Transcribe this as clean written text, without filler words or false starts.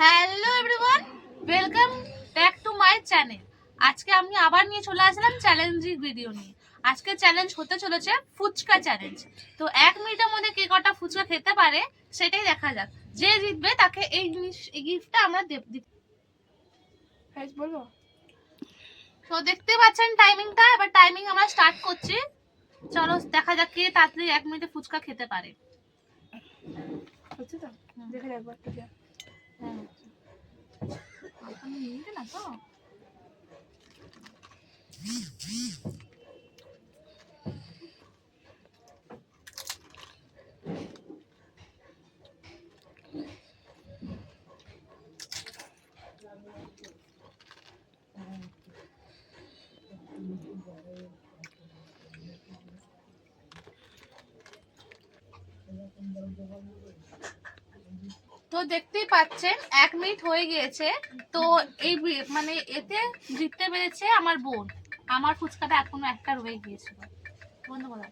Hello everyone, welcome back to my channel. আজকে আমি আবার নিয়ে চলে আসলাম চ্যালেঞ্জিং ভিডিও নিয়ে। আজকে চ্যালেঞ্জ হতে চলেছে ফুচকা চ্যালেঞ্জ। তো 1 মিনিটের মধ্যে কে কটা ফুচকা খেতে পারে সেটাই দেখা যাক। যে জিতবে তাকে এই গিফটটা আমরা বলবো। তো দেখতে পাচ্ছেন টাইমিংটা, এবার টাইমিং আমরা স্টার্ট করছি। চলো দেখা যাক কে তাড়াতাড়ি 1 মিনিটে ফুচকা খেতে পারে। হচ্ছে তো, দেখে একবার তো যা। হ্যাঁ, আমি মিনিটে না তো। তো দেখতেই পাচ্ছেন 1 মিনিট হয়ে গিয়েছে। তো এই মানে এতে জিততে পেরেছে আমার বোন। আমার ফুচকাটা এখনো একটা রয়ে গিয়েছিল। বন্ধ করো।